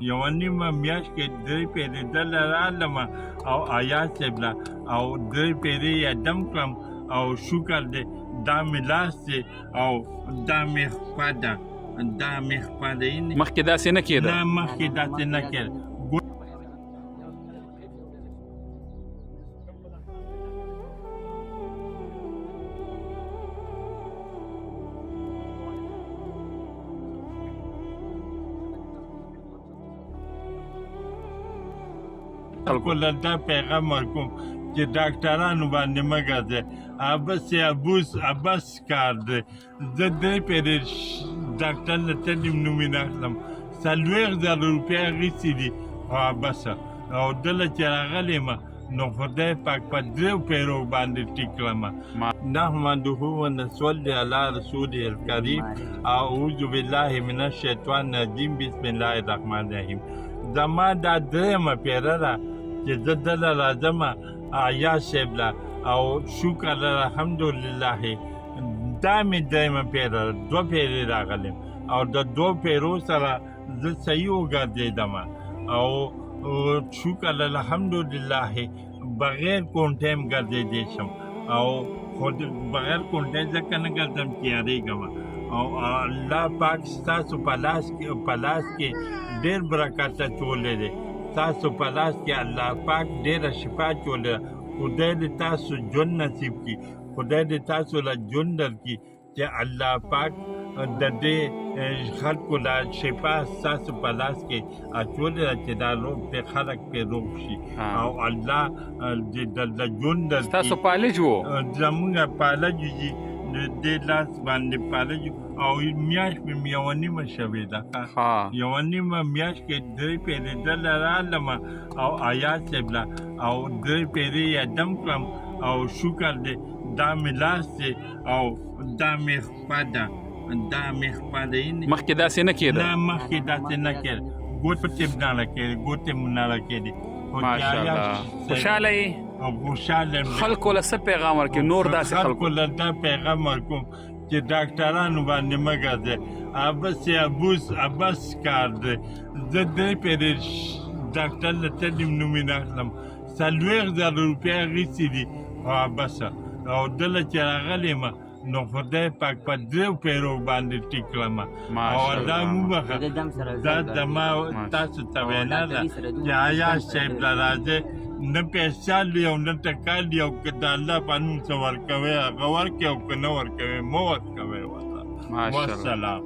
یوه نیمه میاشت کې درې پیرې دله رالمه او آیات صاحب له او درې پیرې یې دم کړم او شکر دی دا مې لاس دی او دا مې خپه ده دا مې خپه دی مخکې داسې نه کېده؟ نه مخکې داسې نه کېده. خلکو له دا پیغام ورکوم چې ډاکټرانو باندې مه ګرځئ. عبس کار دی. زه درې پیرې ډاکټر له تلیم نومې نه اخلم. 40,000 روپۍ اخیستي دي خو عبسه او دله چې راغلی یم نو خدای پاک په درېو پیرو باندې ټیک کړم. نحمده ونصلي علی رسوله الکریم. اعوذ بالله من الشیطان الرجیم. بسم الله الرحمن الرحیم. زما دا درېیمه پیره ده چې زه دله راځم آیات صاحب له او شکر الحمدلله. دا مې درېیمه پیره ده. 2 پیرې راغلم او د 2 پیرو سره زه صحیح وګرځېدم او شکر الحمدلله بغیر کونټې هم ګرځېدی شم او خود بغیر کونټې ځکه نه ګرځم چې یارېږم او الله پاک ستاسو په لاس کې ډېر برکت اچولی دی. ستاسو په لاس کې الله پاک ډېره شفا اچولی ده. خدای دې تاسو ژوند نصیب کړي. خدای دې تاسو له ژوند درکړي چې الله پاک د دې خلکو له شفا ستاسو په لاس کې اچولی ده چې دا روغ پې خلک پې روغ شي او الله دې د ژوند درکړي. ستاسو پالج و؟ زمونږ پالج دي دې لاس باندې پالج او میاشت مې یوه نیمه شوې ده. یوه نیمه میاشت کې درې پیرې دله رالمه او آیات صاحب له او درې پیرې یې دم کړم او شکر دی دا مې لاس دی او دا مې خپه ده دا مې خپه دی. مخکې داسې نه کېده؟ نه مخکې داسې نه کېده. ګوتې نه راکېدې ګوتې مې نه راکېدې. ماشاءالله. خوشحاله یې؟ خوشحاله یم. خلکو له څه پیغام ورکوې نور داسې خلکو له دا پیغام ورکوم چې ډاکټرانو باندې مه ګرځئ. عبس کار دی. زه درې پیرې ډاکټر له تلیم نومې نه اخلم. 40,000 روپۍ اخیستي دي خو عبسه او دله چې راغلی یم نو خدای پاک په درېو پیرو باندې ټیک کړم او الله وبخښه. دا زما تاسو ته وینا ده چې آیات صاحب له راځئ. نه پیسې لري او نه ټکا لري او که د الله په نوم څه ورکوئ هغه ورکړئ او که نه ورکوئ مه ورکوئ. والسلام.